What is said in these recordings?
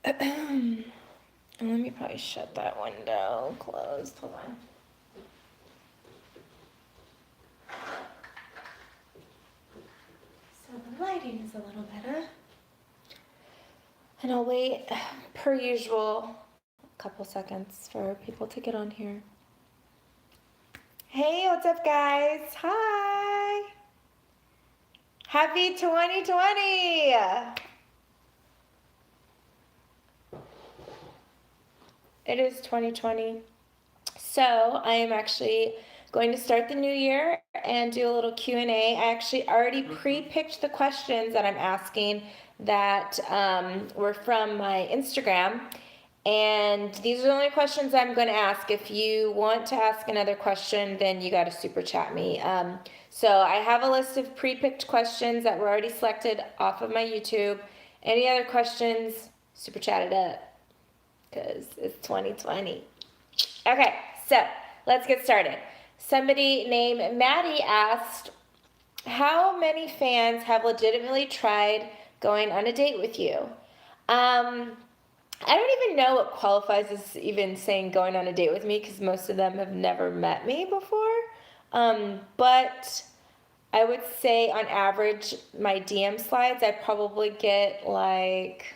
Let me probably shut that window closed. Hold on. So the lighting is a little better. And I'll wait, per usual, a couple seconds for people to get on here. Hey, what's up, guys? Hi. Happy 2020. It is 2020. So I am actually going to start the new year and do a little Q&A. I actually already pre-picked the questions that I'm asking that were from my Instagram. And these are the only questions I'm going to ask. If you want to ask another question, then you got to super chat me. So I have a list of pre-picked questions that were already selected off of my YouTube. Any other questions, super chat it up because it's 2020. Okay, so let's get started. Somebody named Maddie asked, how many fans have legitimately tried going on a date with you? I don't even know what qualifies as even saying going on a date with me because most of them have never met me before. But I would say on average, my DM slides, I probably get like,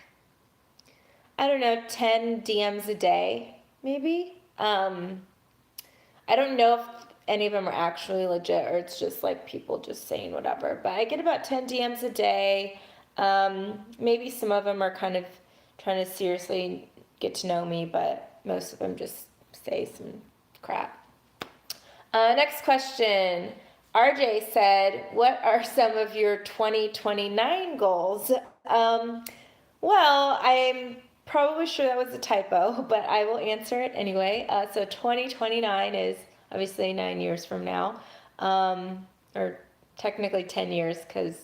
I don't know, 10 DMs a day, maybe. I don't know if any of them are actually legit or it's just like people just saying whatever. But I get about 10 DMs a day. Maybe some of them are kind of trying to seriously get to know me, but most of them just say some crap. Next question. RJ said, what are some of your 2029 goals? Well, I'm probably sure that was a typo, but I will answer it anyway. So 2029 is obviously 9 years from now, or technically 10 years because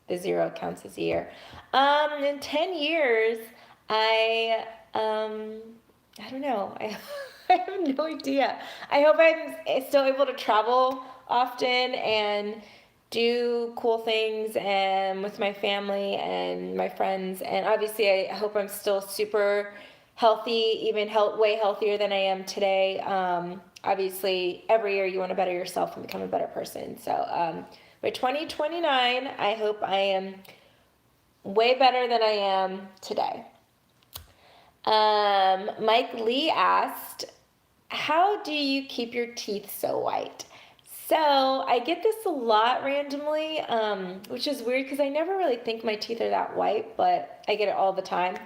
the 0 counts as a year. In 10 years, I don't know. I have no idea. I hope I'm still able to travel often and do cool things and with my family and my friends. And obviously, I hope I'm still super healthy, even way healthier than I am today. Obviously, every year you want to better yourself and become a better person. So by 2029, I hope I am way better than I am today. Mike Lee asked, how do you keep your teeth so white? So I get this a lot randomly, which is weird because I never really think my teeth are that white, but I get it all the time.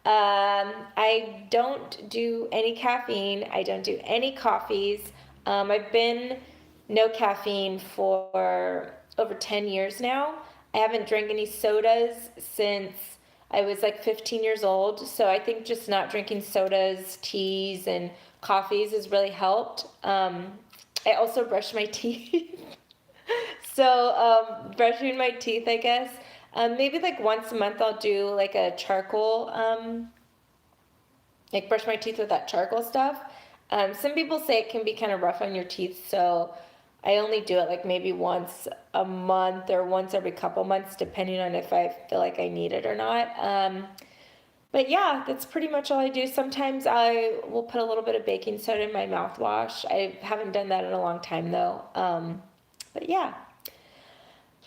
I don't do any caffeine. I don't do any coffees. I've been no caffeine for over 10 years now. I haven't drank any sodas since I was like 15 years old. So I think just not drinking sodas, teas, and coffees has really helped. I also brush my teeth. So brushing my teeth, I guess. Maybe like once a month I'll do like a charcoal, like brush my teeth with that charcoal stuff. Some people say it can be kind of rough on your teeth, so I only do it like maybe once a month or once every couple months, depending on if I feel like I need it or not. But yeah, that's pretty much all I do. Sometimes I will put a little bit of baking soda in my mouthwash. I haven't done that in a long time though. But yeah.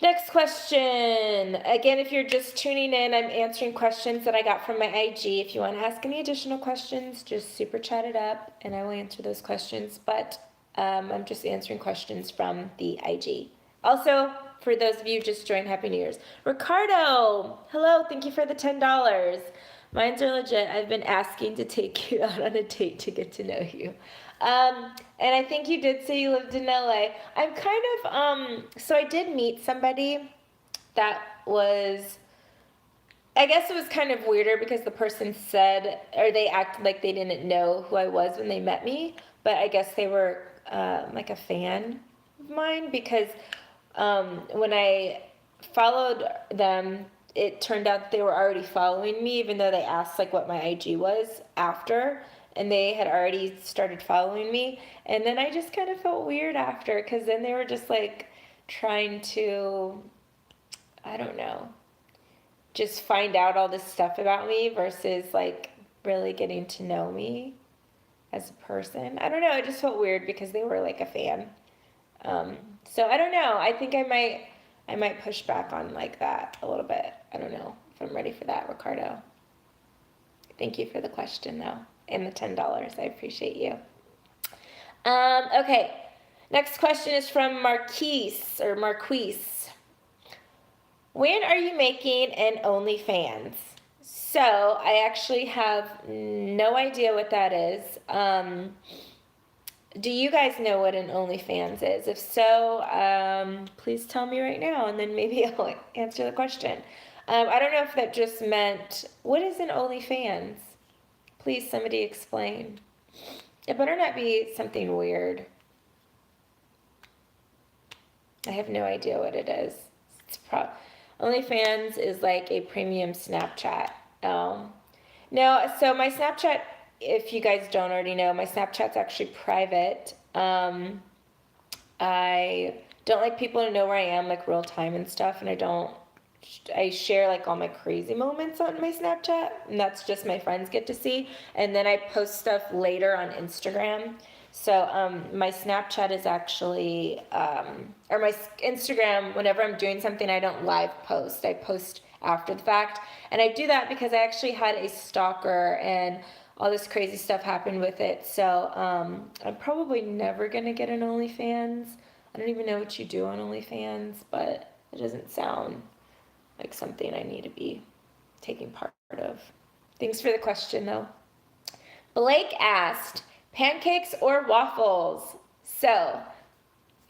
Next question. Again, if you're just tuning in, I'm answering questions that I got from my IG. If you want to ask any additional questions, just super chat it up and I will answer those questions. But I'm just answering questions from the IG. Also, for those of you who just joined, Happy New Year's. Ricardo, hello, thank you for the $10. Mine's are legit. I've been asking to take you out on a date to get to know you. And I think you did say you lived in LA. I'm kind of, so I did meet somebody that was, I guess it was kind of weirder because the person said, or they acted like they didn't know who I was when they met me, but I guess they were like a fan of mine because when I followed them, it turned out they were already following me, even though they asked like what my IG was after, and they had already started following me. And then I just kind of felt weird after, because then they were just like trying to, I don't know, just find out all this stuff about me versus like really getting to know me as a person. I don't know. It just felt weird because they were like a fan. So I don't know. I think I might push back on like that a little bit. I don't know if I'm ready for that, Ricardo. Thank you for the question though, and the $10. I appreciate you. Okay. Next question is from Marquise. When are you making an OnlyFans? So I actually have no idea what that is. Do you guys know what an OnlyFans is? If so, please tell me right now, and then maybe I'll answer the question. I don't know if that just meant, what is an OnlyFans? Please, somebody explain. It better not be something weird. I have no idea what it is. OnlyFans is like a premium Snapchat. No, so my Snapchat, if you guys don't already know, my Snapchat's actually private. I don't like people to know where I am, like real time and stuff, and I share like all my crazy moments on my Snapchat, and that's just my friends get to see, and then I post stuff later on Instagram. So my Snapchat is actually, or my Instagram, whenever I'm doing something, I don't live post. I post after the fact. And I do that because I actually had a stalker and all this crazy stuff happened with it. So I'm probably never going to get an OnlyFans. I don't even know what you do on OnlyFans, but it doesn't sound like something I need to be taking part of. Thanks for the question, though. Blake asked, pancakes or waffles? So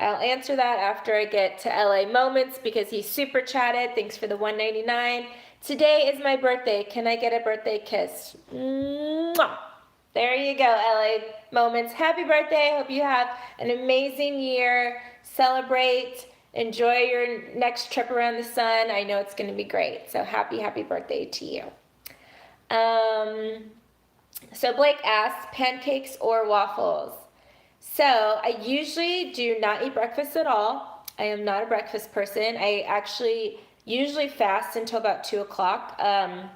I'll answer that after I get to LA Moments because he super chatted. Thanks for the $1.99. Today is my birthday. Can I get a birthday kiss? Mwah. There you go, LA Moments. Happy birthday. Hope you have an amazing year. Celebrate. Enjoy your next trip around the sun. I know it's going to be great. So happy birthday to you. So Blake asked, pancakes or waffles? So I usually do not eat breakfast at all. I am not a breakfast person. I actually usually fast until about 2 o'clock. In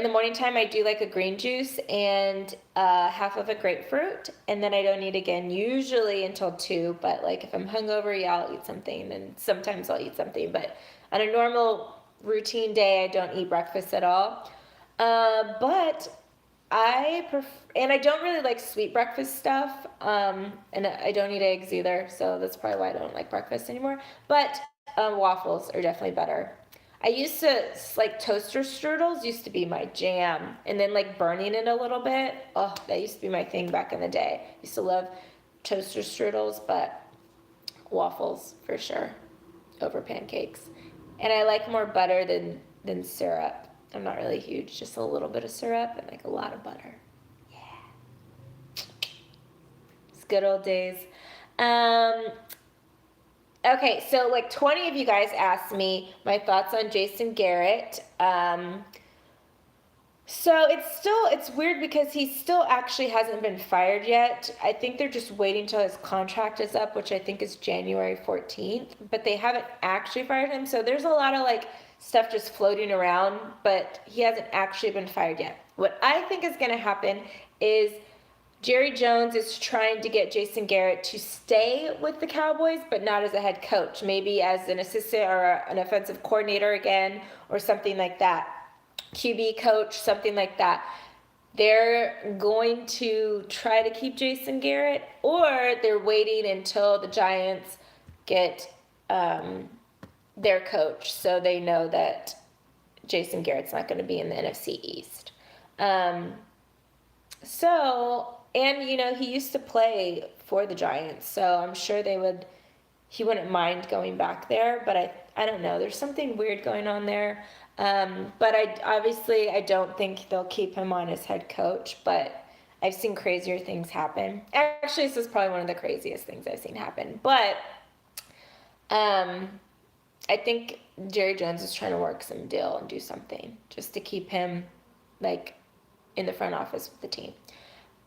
the morning time, I do like a green juice and half of a grapefruit, and then I don't eat again usually until 2. But like if I'm hungover, yeah, I'll eat something, and sometimes I'll eat something. But on a normal routine day, I don't eat breakfast at all. But I prefer, and I don't really like sweet breakfast stuff, and I don't eat eggs either, so that's probably why I don't like breakfast anymore. But waffles are definitely better. I used to, like, toaster strudels used to be my jam, and then like burning it a little bit, oh, that used to be my thing back in the day. I used to love toaster strudels, but waffles for sure over pancakes. And I like more butter than syrup. I'm not really huge, just a little bit of syrup and like a lot of butter. Yeah. It's good old days. Okay, so like 20 of you guys asked me my thoughts on Jason Garrett. So it's weird because he still actually hasn't been fired yet. I think they're just waiting till his contract is up, which I think is January 14th, but they haven't actually fired him. So there's a lot of like stuff just floating around, but he hasn't actually been fired yet. What I think is going to happen is Jerry Jones is trying to get Jason Garrett to stay with the Cowboys, but not as a head coach, maybe as an assistant or an offensive coordinator again, or something like that. QB coach, something like that. They're going to try to keep Jason Garrett, or they're waiting until the Giants get their coach, so they know that Jason Garrett's not going to be in the NFC East. And you know, he used to play for the Giants, so I'm sure he wouldn't mind going back there, but I don't know. There's something weird going on there. But I don't think they'll keep him on as head coach, but I've seen crazier things happen. Actually, this is probably one of the craziest things I've seen happen, but I think Jerry Jones is trying to work some deal and do something just to keep him like in the front office with the team.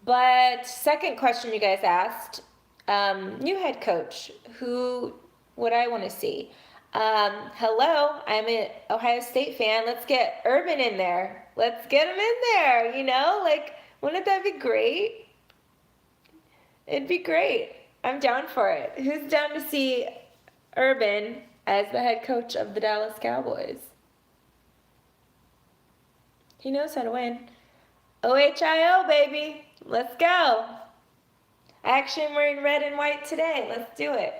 But second question you guys asked, new head coach, who would I want to see? Hello, I'm an Ohio State fan. Let's get Urban in there. Let's get him in there, Like, wouldn't that be great? It'd be great. I'm down for it. Who's down to see Urban as the head coach of the Dallas Cowboys? He knows how to win. OHIO, baby. Let's go. I actually am wearing red and white today. Let's do it.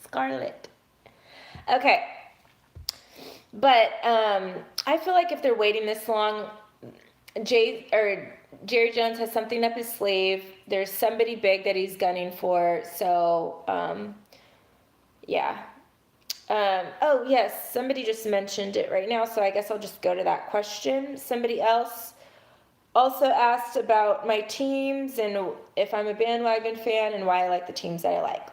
Scarlet. Okay. But I feel like if they're waiting this long, Jerry Jones has something up his sleeve. There's somebody big that he's gunning for. So, yeah. Oh, yes, somebody just mentioned it right now, so I guess I'll just go to that question. Somebody else also asked about my teams and if I'm a bandwagon fan and why I like the teams that I like.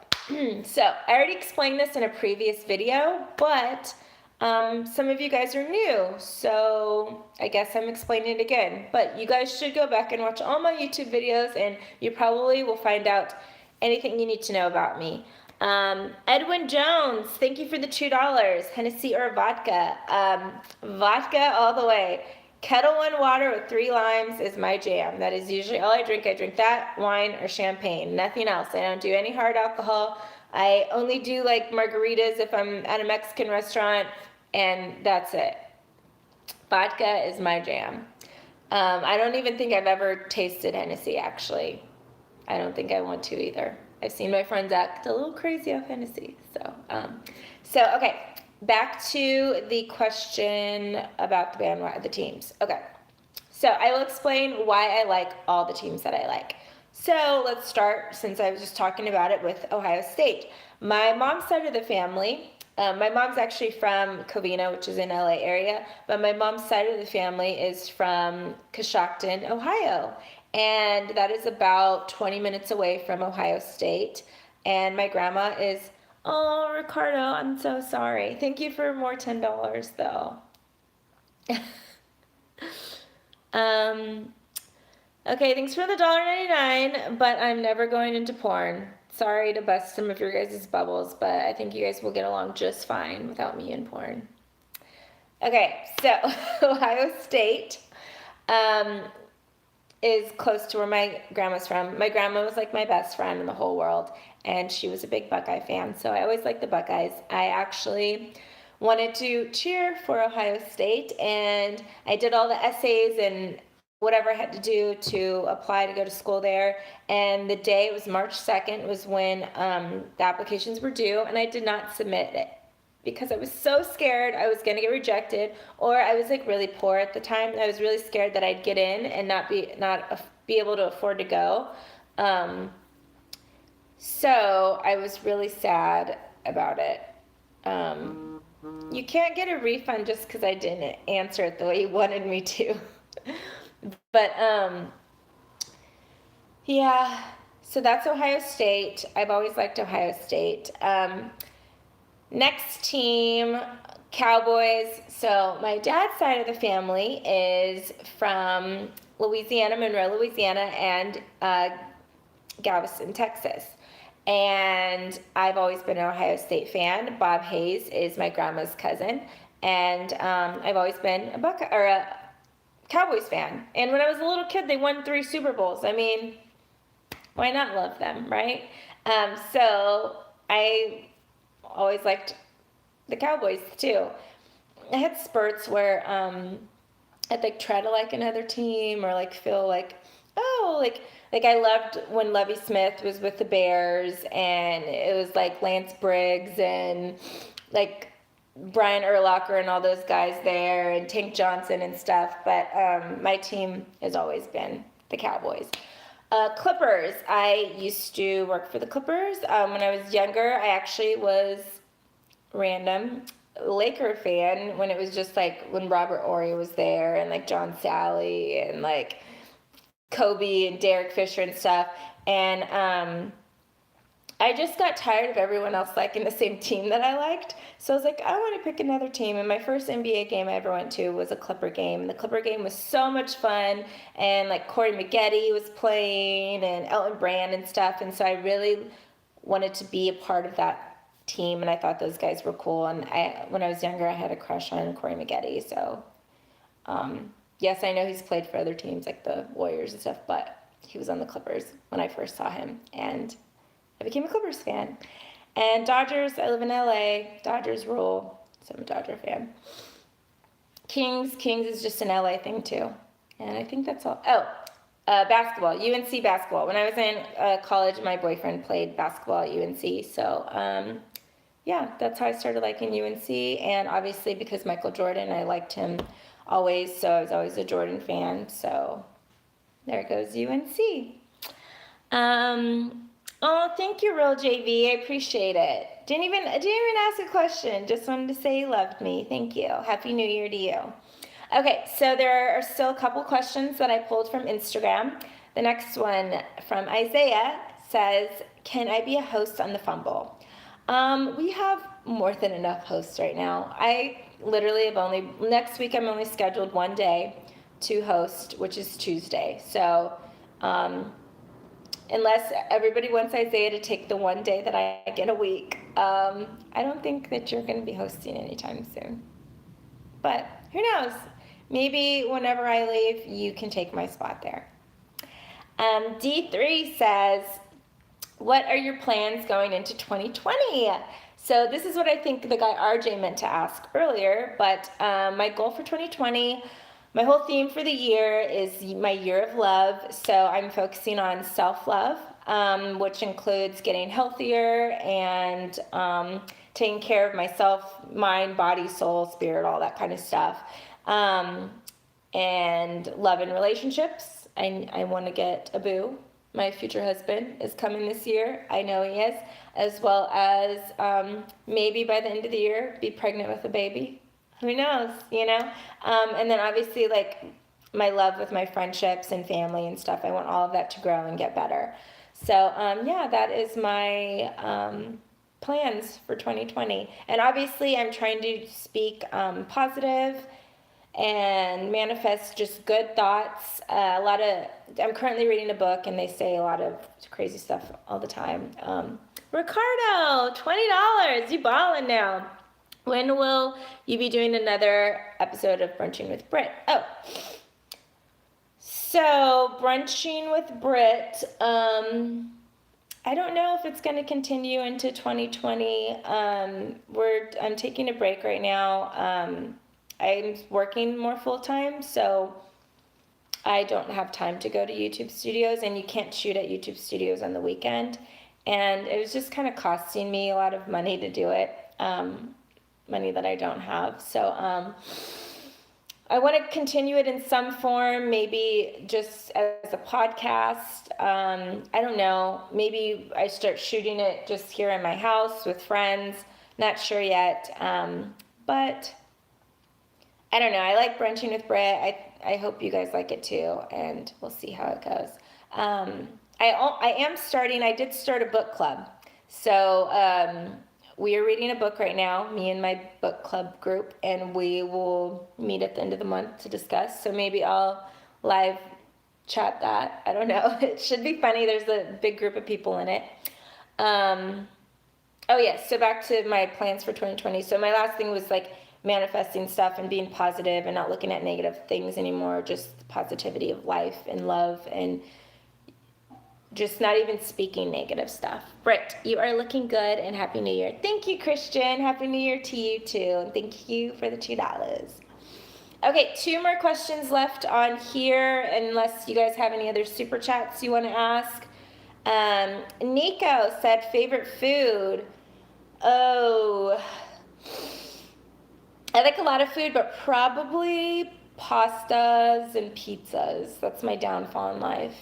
So, I already explained this in a previous video, but some of you guys are new, so I guess I'm explaining it again. But you guys should go back and watch all my YouTube videos, and you probably will find out anything you need to know about me. Edwin Jones, thank you for the $2. Hennessy or vodka? Vodka all the way. Kettle One water with 3 limes is my jam. That is usually all I drink. I drink that, wine, or champagne. Nothing else. I don't do any hard alcohol. I only do like margaritas if I'm at a Mexican restaurant, and that's it. Vodka is my jam. I don't even think I've ever tasted Hennessy, actually. I don't think I want to either. I've seen my friends act a little crazy off Hennessy. So okay, back to the question about the teams. Okay, so I will explain why I like all the teams that I like. So let's start, since I was just talking about it, with Ohio State. My mom's side of the family, my mom's actually from Covina, which is in LA area, but my mom's side of the family is from Coshocton, Ohio. And that is about 20 minutes away from Ohio State. And my grandma is, oh, Ricardo, I'm so sorry. Thank you for more $10, though. Okay, thanks for the $1.99, but I'm never going into porn. Sorry to bust some of your guys' bubbles, but I think you guys will get along just fine without me in porn. Okay, so Ohio State is close to where my grandma's from. My grandma was like my best friend in the whole world, and she was a big Buckeye fan, so I always liked the Buckeyes. I actually wanted to cheer for Ohio State, and I did all the essays and whatever I had to do to apply to go to school there. And the day, it was March 2nd, was when the applications were due, and I did not submit it because I was so scared I was gonna get rejected, or I was like really poor at the time. I was really scared that I'd get in and not be able to afford to go. So I was really sad about it. You can't get a refund just because I didn't answer it the way you wanted me to. But yeah, so that's Ohio State. I've always liked Ohio State. Next team, Cowboys. So my dad's side of the family is from Louisiana, Monroe, Louisiana, and Galveston, Texas. And I've always been an Ohio State fan. Bob Hayes is my grandma's cousin, and I've always been a Cowboys fan. And when I was a little kid, they won 3 Super Bowls. I mean, why not love them, right? So I always liked the Cowboys too. I had spurts where I'd like try to like another team, or like feel like, oh, like I loved when Lovie Smith was with the Bears, and it was like Lance Briggs and like Brian Urlacher and all those guys there, and Tank Johnson and stuff. But my team has always been the Cowboys. Clippers. I used to work for the Clippers. When I was younger, I actually was random Laker fan when it was just like when Robert Horry was there, and like John Sally and like Kobe and Derek Fisher and stuff. And I just got tired of everyone else liking the same team that I liked. So I was like, I want to pick another team. And my first NBA game I ever went to was a Clipper game. And the Clipper game was so much fun. And like Corey Maggette was playing, and Elton Brand and stuff. And so I really wanted to be a part of that team, and I thought those guys were cool. And when I was younger, I had a crush on Corey Maggette. So, yes, I know he's played for other teams like the Warriors and stuff, but he was on the Clippers when I first saw him, and I became a Clippers fan. And Dodgers, I live in LA. Dodgers rule, so I'm a Dodger fan. Kings is just an LA thing too. And I think that's all. Oh, basketball, UNC basketball. When I was in college, my boyfriend played basketball at UNC. So, yeah, that's how I started liking UNC. And obviously because Michael Jordan, I liked him always. So I was always a Jordan fan. So there goes UNC. Oh, thank you, Real JV. I appreciate it. Didn't even ask a question. Just wanted to say you loved me. Thank you. Happy New Year to you. Okay, so there are still a couple questions that I pulled from Instagram. The next one from Isaiah says, can I be a host on The Fumble? We have more than enough hosts right now. I literally next week I'm only scheduled one day to host, which is Tuesday. So, unless everybody wants Isaiah to take the one day that I get a week, I don't think that you're going to be hosting anytime soon. But who knows? Maybe whenever I leave, you can take my spot there. D3 says, what are your plans going into 2020? So this is what I think the guy RJ meant to ask earlier, but my goal for 2020, my whole theme for the year is my year of love. So I'm focusing on self-love, which includes getting healthier and taking care of myself, mind, body, soul, spirit, all that kind of stuff. And love and relationships. I want to get a boo. My future husband is coming this year. I know he is. As well as maybe by the end of the year, be pregnant with a baby. Who knows, you know? And then obviously, like, my love with my friendships and family and stuff, I want all of that to grow and get better. So, yeah, that is my plans for 2020. And obviously, I'm trying to speak positive and manifest just good thoughts. I'm currently reading a book, and they say a lot of crazy stuff all the time. Ricardo, $20, you ballin' now. When will you be doing another episode of Brunching with Britt? Oh, so Brunching with Britt, I don't know if it's going to continue into 2020. I'm taking a break right now. I'm working more full-time, so I don't have time to go to YouTube studios, and you can't shoot at YouTube studios on the weekend. And it was just kind of costing me a lot of money to do it, money that I don't have. So I want to continue it in some form, maybe just as a podcast. I don't know. Maybe I start shooting it just here in my house with friends. Not sure yet. But I don't know. I like Brunching with Britt. I hope you guys like it too, and we'll see how it goes. I did start a book club. So we are reading a book right now, me and my book club group, and we will meet at the end of the month to discuss. So maybe I'll live chat that. I don't know. It should be funny. There's a big group of people in it. Oh, yes. So back to my plans for 2020. So my last thing was like manifesting stuff and being positive and not looking at negative things anymore. Just the positivity of life and love and just not even speaking negative stuff. Britt, you are looking good, and Happy New Year. Thank you, Christian. Happy New Year to you, too. And thank you for the $2. Okay, 2 more questions left on here, unless you guys have any other super chats you want to ask. Nico said, favorite food. Oh, I like a lot of food, but probably pastas and pizzas. That's my downfall in life.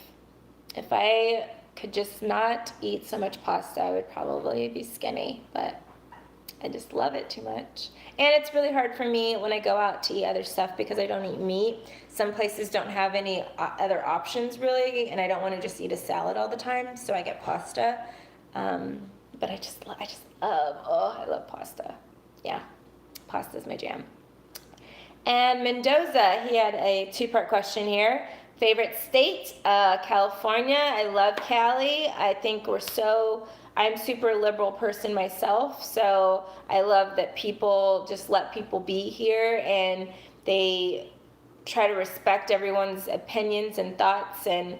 If I could just not eat so much pasta, I would probably be skinny, but I just love it too much. And it's really hard for me when I go out to eat other stuff because I don't eat meat. Some places don't have any other options really, and I don't want to just eat a salad all the time, so I get pasta. But I love pasta. Yeah, pasta's my jam. And Mendoza, he had a 2-part question here. Favorite state? California. I love Cali. I think we're so I'm super liberal person myself, so I love that people just let people be here and they try to respect everyone's opinions and thoughts, and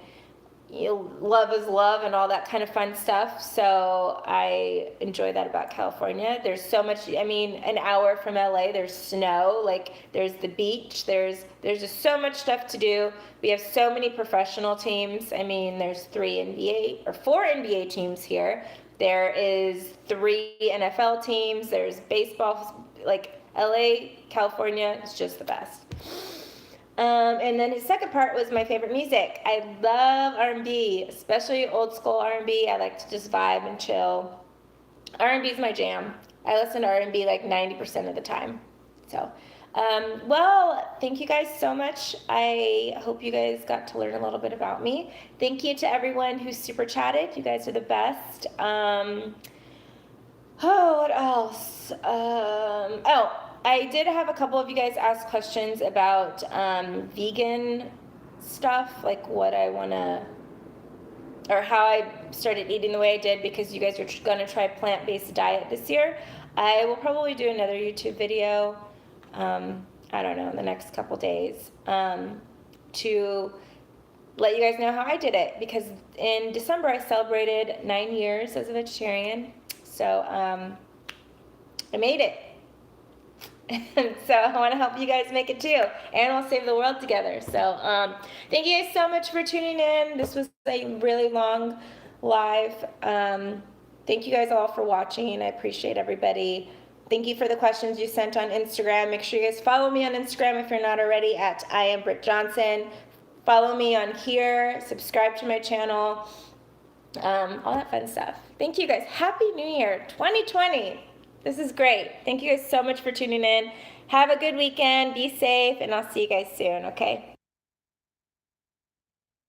love is love and all that kind of fun stuff. So I enjoy that about California. There's so much, I mean, an hour from LA, there's snow, like there's the beach, there's just so much stuff to do. We have so many professional teams. I mean, there's 4 NBA teams here. There is 3 NFL teams. There's baseball, like LA, California is just the best. And then his second part was my favorite music. I love R&B, especially old school R&B. I like to just vibe and chill. R&B is my jam. I listen to R&B like 90% of the time. So, well, thank you guys so much. I hope you guys got to learn a little bit about me. Thank you to everyone who super chatted. You guys are the best. What else? I did have a couple of you guys ask questions about vegan stuff, like what I want to, or how I started eating the way I did, because you guys are going to try plant-based diet this year. I will probably do another YouTube video, I don't know, in the next couple days, to let you guys know how I did it, because in December I celebrated 9 years as a vegetarian, so I made it. So I want to help you guys make it too, and we'll save the world together. So thank you guys so much for tuning in. This was a really long live. Thank you guys all for watching. I appreciate everybody. Thank you for the questions you sent on Instagram. Make sure you guys follow me on Instagram if you're not already at I am Britt Johnson. Follow me on here. Subscribe to my channel. All that fun stuff. Thank you guys. Happy New Year 2020. This is great. Thank you guys so much for tuning in. Have a good weekend. Be safe, and I'll see you guys soon, okay?